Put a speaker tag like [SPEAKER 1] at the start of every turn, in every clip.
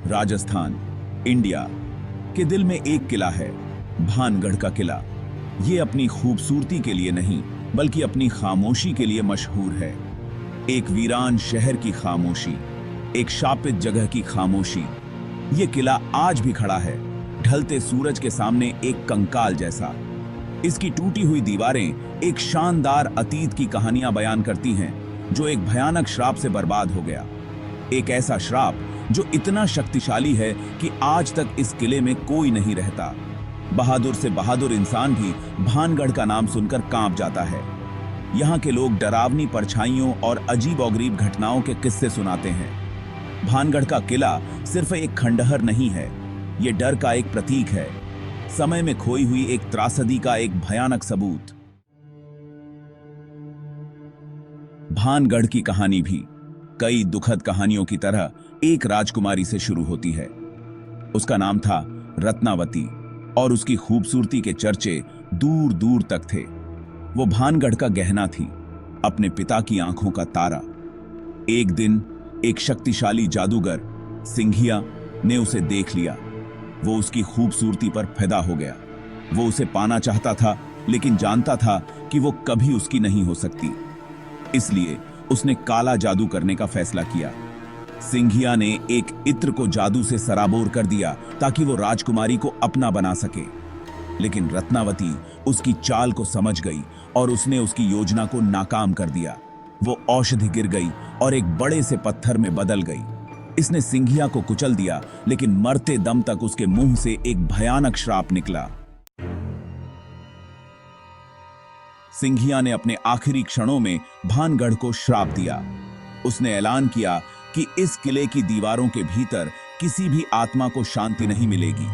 [SPEAKER 1] Rajasthan, India के दिल में एक किला है, भानगढ़ का किला। ये अपनी खूबसूरती के लिए नहीं बल्कि अपनी खामोशी के लिए मशहूर है। एक वीरान शहर की खामोशी, एक शापित जगह की खामोशी। ये किला आज भी खड़ा है, ढलते सूरज के सामने एक कंकाल जैसा। इसकी टूटी हुई दीवारें एक शानदार अतीत की कहानियां बयान करती हैं, जो एक भयानक श्राप से बर्बाद हो गया। एक ऐसा श्राप जो इतना शक्तिशाली है कि आज तक इस किले में कोई नहीं रहता। बहादुर से बहादुर इंसान भी भानगढ़ का नाम सुनकर कांप जाता है। यहाँ के लोग डरावनी परछाइयों और अजीबोगरीब घटनाओं के किस्से सुनाते हैं। भानगढ़ का किला सिर्फ एक खंडहर नहीं है, ये डर का एक प्रतीक है, समय में खोई हुई एक त्रासदी का एक भयानक सबूत। भानगढ़ की कहानी भी कई दुखद कहानियों की तरह एक राजकुमारी से शुरू होती है। उसका नाम था रत्नावती और उसकी खूबसूरती के चर्चे दूर दूर तक थे। वो भानगढ़ का गहना थी, अपने पिता की आंखों का तारा। एक दिन एक शक्तिशाली जादूगर सिंघिया ने उसे देख लिया। वो उसकी खूबसूरती पर फिदा हो गया। वो उसे पाना चाहता था, लेकिन जानता था कि वो कभी उसकी नहीं हो सकती। इसलिए उसने काला जादू करने का फैसला किया। सिंघिया ने एक इत्र को जादू से सराबोर कर दिया ताकि वो राजकुमारी को अपना बना सके। लेकिन रत्नावती उसकी चाल को समझ गई और उसने उसकी योजना को नाकाम कर दिया। वो औषधि गिर गई और एक बड़े से पत्थर में बदल गई। इसने सिंघिया को कुचल दिया, लेकिन मरते दम तक उसके मुंह से एक भयानक श्राप निकला। सिंघिया ने अपने आखिरी क्षणों में भानगढ़ को श्राप दिया। उसने ऐलान किया कि इस किले की दीवारों के भीतर किसी भी आत्मा को शांति नहीं मिलेगी।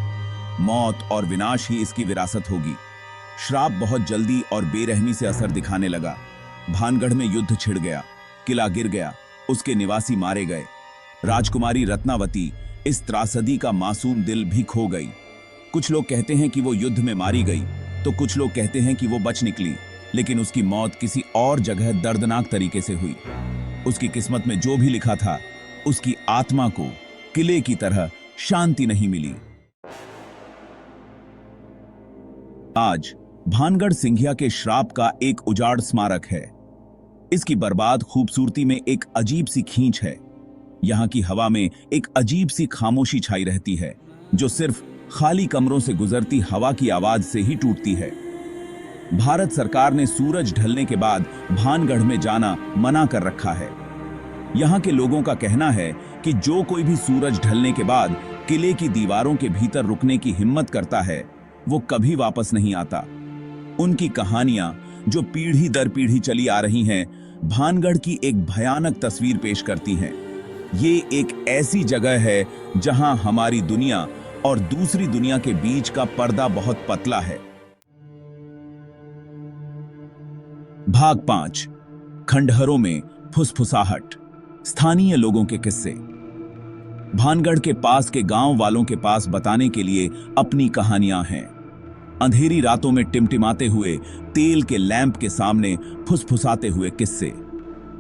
[SPEAKER 1] मौत और विनाश ही इसकी विरासत होगी। श्राप बहुत जल्दी और बेरहमी से असर दिखाने लगा। भानगढ़ में युद्ध छिड़ गया, किला गिर गया, उसके निवासी मारे गए। राजकुमारी रत्नावती इस त्रासदी का मासूम दिल भी खो गई। कुछ लोग कहते हैं कि वो युद्ध में मारी गई, तो कुछ लोग कहते हैं कि वो बच निकली, लेकिन उसकी मौत किसी और जगह दर्दनाक तरीके से हुई। उसकी किस्मत में जो भी लिखा था, उसकी आत्मा को किले की तरह शांति नहीं मिली। आज भानगढ़ सिंघिया के श्राप का एक उजाड़ स्मारक है। इसकी बर्बाद खूबसूरती में एक अजीब सी खींच है। यहाँ की हवा में एक अजीब सी खामोशी छाई रहती है, जो सिर्फ खाली कमरों से गुजरती हवा की आवाज से ही टूटती है। भारत सरकार ने सूरज ढलने के बाद भानगढ़ में जाना मना कर रखा है। यहाँ के लोगों का कहना है कि जो कोई भी सूरज ढलने के बाद किले की दीवारों के भीतर रुकने की हिम्मत करता है, वो कभी वापस नहीं आता। उनकी कहानियां, जो पीढ़ी दर पीढ़ी चली आ रही हैं, भानगढ़ की एक भयानक तस्वीर पेश करती हैं। ये एक ऐसी जगह है जहां हमारी दुनिया और दूसरी दुनिया के बीच का पर्दा बहुत पतला है। भाग 5, खंडहरों में फुसफुसाहट। स्थानीय लोगों के किस्से। भानगढ़ के पास के गांव वालों के पास बताने के लिए अपनी कहानियां हैं। अंधेरी रातों में टिमटिमाते हुए तेल के लैंप के सामने फुसफुसाते हुए किस्से।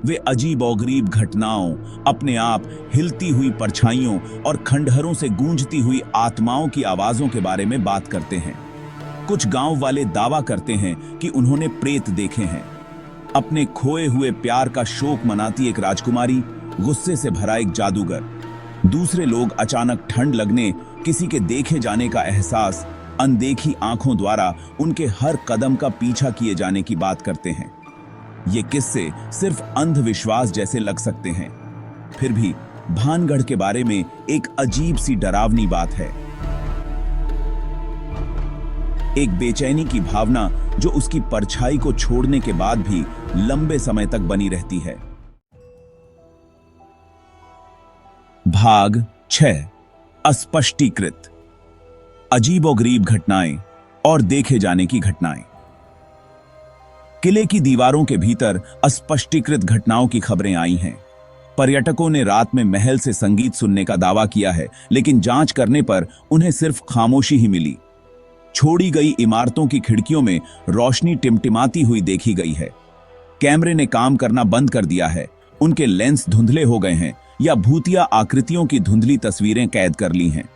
[SPEAKER 1] वे अजीबोगरीब घटनाओं, अपने आप हिलती हुई परछाइयों और खंडहरों से गूंजती हुई आत्माओं की आवाजों के बारे में बात करते हैं। कुछ गांव वाले दावा करते हैं कि उन्होंने प्रेत देखे हैं। अपने खोए हुए प्यार का शोक मनाती एक राजकुमारी, गुस्से से भरा एक जादूगर। दूसरे लोग अचानक ठंड लगने, किसी के देखे जाने का एहसास, अनदेखी आंखों द्वारा उनके हर कदम का पीछा किए जाने की बात करते हैं। ये किस्से सिर्फ अंधविश्वास जैसे लग सकते हैं, फिर भी भानगढ़ के बारे में एक अजीब सी डरावनी बात है। एक बेचैनी की भावना जो उसकी परछाई को छोड़ने के बाद भी लंबे समय तक बनी रहती है। भाग 6, अस्पष्टीकृत। अजीबोगरीब घटनाएं और देखे जाने की घटनाएं। किले की दीवारों के भीतर अस्पष्टीकृत घटनाओं की खबरें आई हैं। पर्यटकों ने रात में महल से संगीत सुनने का दावा किया है, लेकिन जांच करने पर उन्हें सिर्फ खामोशी ही मिली। छोड़ी गई इमारतों की खिड़कियों में रोशनी टिमटिमाती हुई देखी गई है। कैमरे ने काम करना बंद कर दिया है उनके लेंस धुंधले हो गए हैं या भूतिया आकृतियों की धुंधली तस्वीरें कैद कर ली हैं।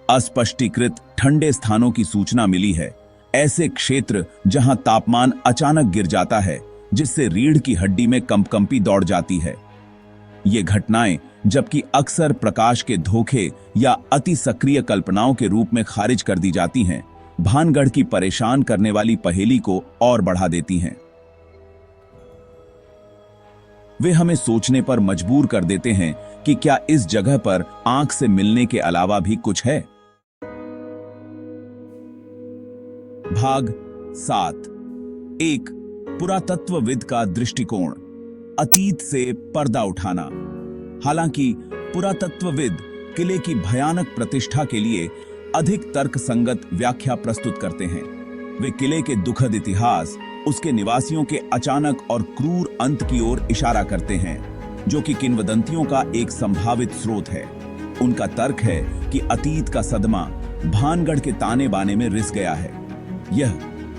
[SPEAKER 1] अस्पष्टीकृत ठंडे स्थानों की सूचना मिली है, ऐसे क्षेत्र जहां तापमान अचानक गिर जाता है जिससे रीढ़ की हड्डी में कंपकंपी दौड़ जाती है। ये घटनाएं जबकि अक्सर प्रकाश के धोखे या अति सक्रिय कल्पनाओं के रूप में खारिज कर दी जाती हैं, भानगढ़ की परेशान करने वाली पहेली को और बढ़ा देती हैं। वे हमें सोचने पर मजबूर कर देते हैं कि क्या इस जगह पर आंख से मिलने के अलावा भी कुछ है। भाग 7। एक पुरातत्वविद का दृष्टिकोण, अतीत से पर्दा उठाना। हालांकि पुरातत्वविद किले की भयानक प्रतिष्ठा के लिए अधिक तर्कसंगत व्याख्या प्रस्तुत करते हैं। वे किले के दुखद इतिहास, उसके निवासियों के अचानक और क्रूर अंत की ओर इशारा करते हैं, जो कि किंवदंतियों का एक संभावित स्रोत है। उनका तर्क है कि अतीत का सदमा भानगढ़ के ताने बाने में रिस गया है। यह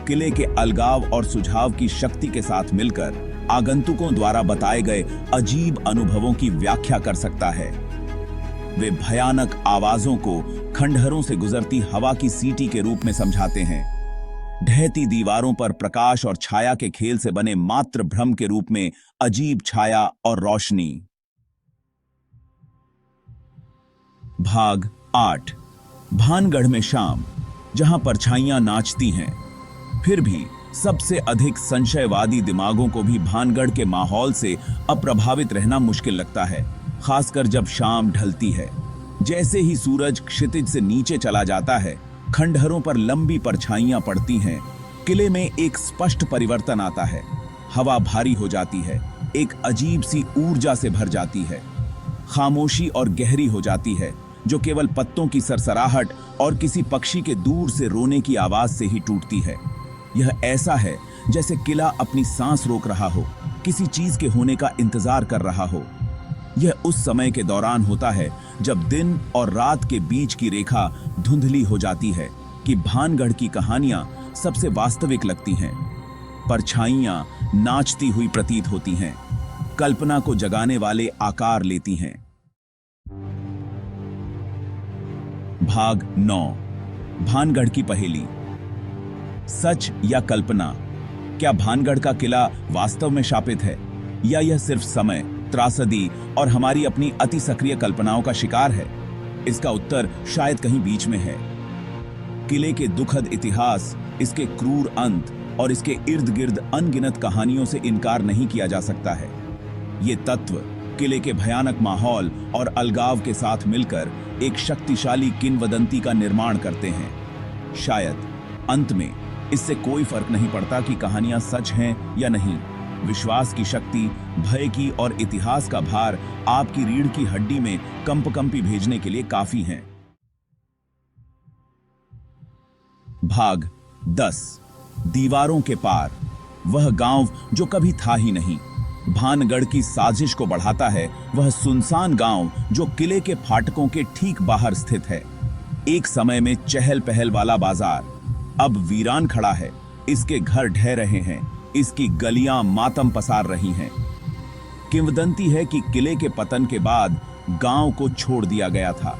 [SPEAKER 1] किले के अलगाव और सुझाव की शक्ति के साथ मिलकर आगंतुकों द्वारा बताए गए अजीब अनुभवों की व्याख्या कर सकता है। वे भयानक आवाजों को खंडहरों से गुजरती हवा की सीटी के रूप में समझाते हैं, ढहती दीवारों पर प्रकाश और छाया के खेल से बने मात्र भ्रम के रूप में अजीब छाया और रोशनी। भाग 8। भानगढ़ में शाम, जहां परछाइयां नाचती हैं। फिर भी सबसे अधिक संशयवादी दिमागों को भी भानगढ़ के माहौल से अप्रभावित रहना मुश्किल लगता है, खासकर जब शाम ढलती है। जैसे ही सूरज क्षितिज से नीचे चला जाता है, खंडहरों पर लंबी परछाइयां पड़ती हैं। किले में एक स्पष्ट परिवर्तन आता है। हवा भारी हो जाती है, एक अजीब सी ऊर्जा से भर जाती है। खामोशी और गहरी हो जाती है, जो केवल पत्तों की सरसराहट और किसी पक्षी के दूर से रोने की आवाज से ही टूटती है। यह ऐसा है जैसे किला अपनी सांस रोक रहा हो, किसी चीज के होने का इंतजार कर रहा हो। यह उस समय के दौरान होता है जब दिन और रात के बीच की रेखा धुंधली हो जाती है कि भानगढ़ की कहानियां सबसे वास्तविक लगती हैं। परछाइयां नाचती हुई प्रतीत होती हैं, कल्पना को जगाने वाले आकार लेती हैं। भाग 9। भानगढ़ की पहेली, सच या कल्पना। क्या भानगढ़ का किला वास्तव में शापित है, या यह सिर्फ समय, त्रासदी और हमारी अपनी अति सक्रिय कल्पनाओं का शिकार है? इसका उत्तर शायद कहीं बीच में है। किले के दुखद इतिहास, इसके क्रूर अंत और इसके इर्द गिर्द अनगिनत कहानियों से इनकार नहीं किया जा सकता है। ये तत्व किले के भयानक माहौल और अलगाव के साथ मिलकर एक शक्तिशाली किंवदंती का निर्माण करते हैं। शायद अंत में इससे कोई फर्क नहीं पड़ता कि कहानियां सच हैं या नहीं। विश्वास की शक्ति, भय की और इतिहास का भार आपकी रीढ़ की हड्डी में कंपकंपी भेजने के लिए काफी हैं। भाग 10। दीवारों के पार, वह गांव जो कभी था ही नहीं। भानगढ़ की साजिश को बढ़ाता है वह सुनसान गांव जो किले के फाटकों के ठीक बाहर स्थित है। एक समय में चहल पहल वाला बाजार अब वीरान खड़ा है। इसके घर ढह रहे हैं, इसकी गलियां मातम पसार रही हैं। किंवदंती है कि किले के पतन के बाद गांव को छोड़ दिया गया था।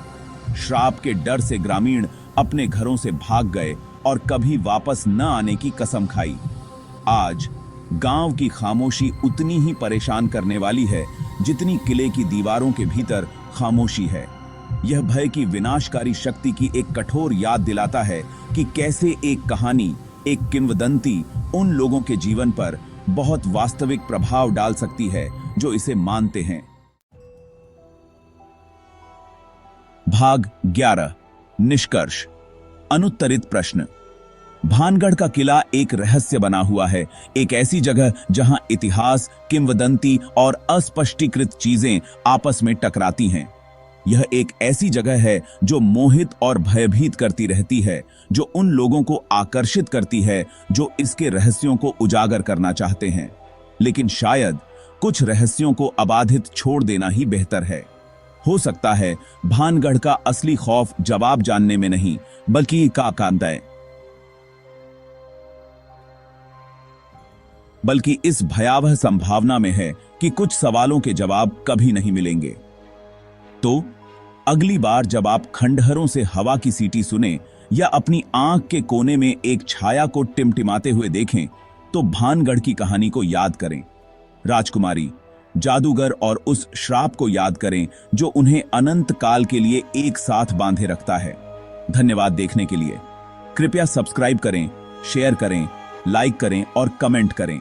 [SPEAKER 1] श्राप के डर से ग्रामीण अपने घरों से भाग गए और कभी वापस न आने की कसम खाई। आज गांव की खामोशी उतनी ही परेशान करने वाली है जितनी किले की दीवारों के भीतर खामोशी है। यह भय की विनाशकारी शक्ति की एक कठोर याद दिलाता है कि कैसे एक कहानी, एक किंवदंती उन लोगों के जीवन पर बहुत वास्तविक प्रभाव डाल सकती है जो इसे मानते हैं। भाग 11। निष्कर्ष, अनुत्तरित प्रश्न। भानगढ़ का किला एक रहस्य बना हुआ है, एक ऐसी जगह जहां इतिहास, किंवदंती और अस्पष्टीकृत चीजें आपस में टकराती हैं। यह एक ऐसी जगह है जो मोहित और भयभीत करती रहती है, जो उन लोगों को आकर्षित करती है जो इसके रहस्यों को उजागर करना चाहते हैं। लेकिन शायद कुछ रहस्यों को अबाधित छोड़ देना ही बेहतर है। हो सकता है भानगढ़ का असली खौफ जवाब जानने में नहीं, बल्कि आकांक्षाएं। बल्कि इस भयावह संभावना में है कि कुछ सवालों के जवाब कभी नहीं मिलेंगे। तो अगली बार जब आप खंडहरों से हवा की सीटी सुने या अपनी आंख के कोने में एक छाया को टिमटिमाते हुए देखें, तो भानगढ़ की कहानी को याद करें। राजकुमारी, जादूगर और उस श्राप को याद करें जो उन्हें अनंत काल के लिए एक साथ बांधे रखता है। धन्यवाद देखने के लिए। कृपया सब्सक्राइब करें, शेयर करें, लाइक करें और कमेंट करें।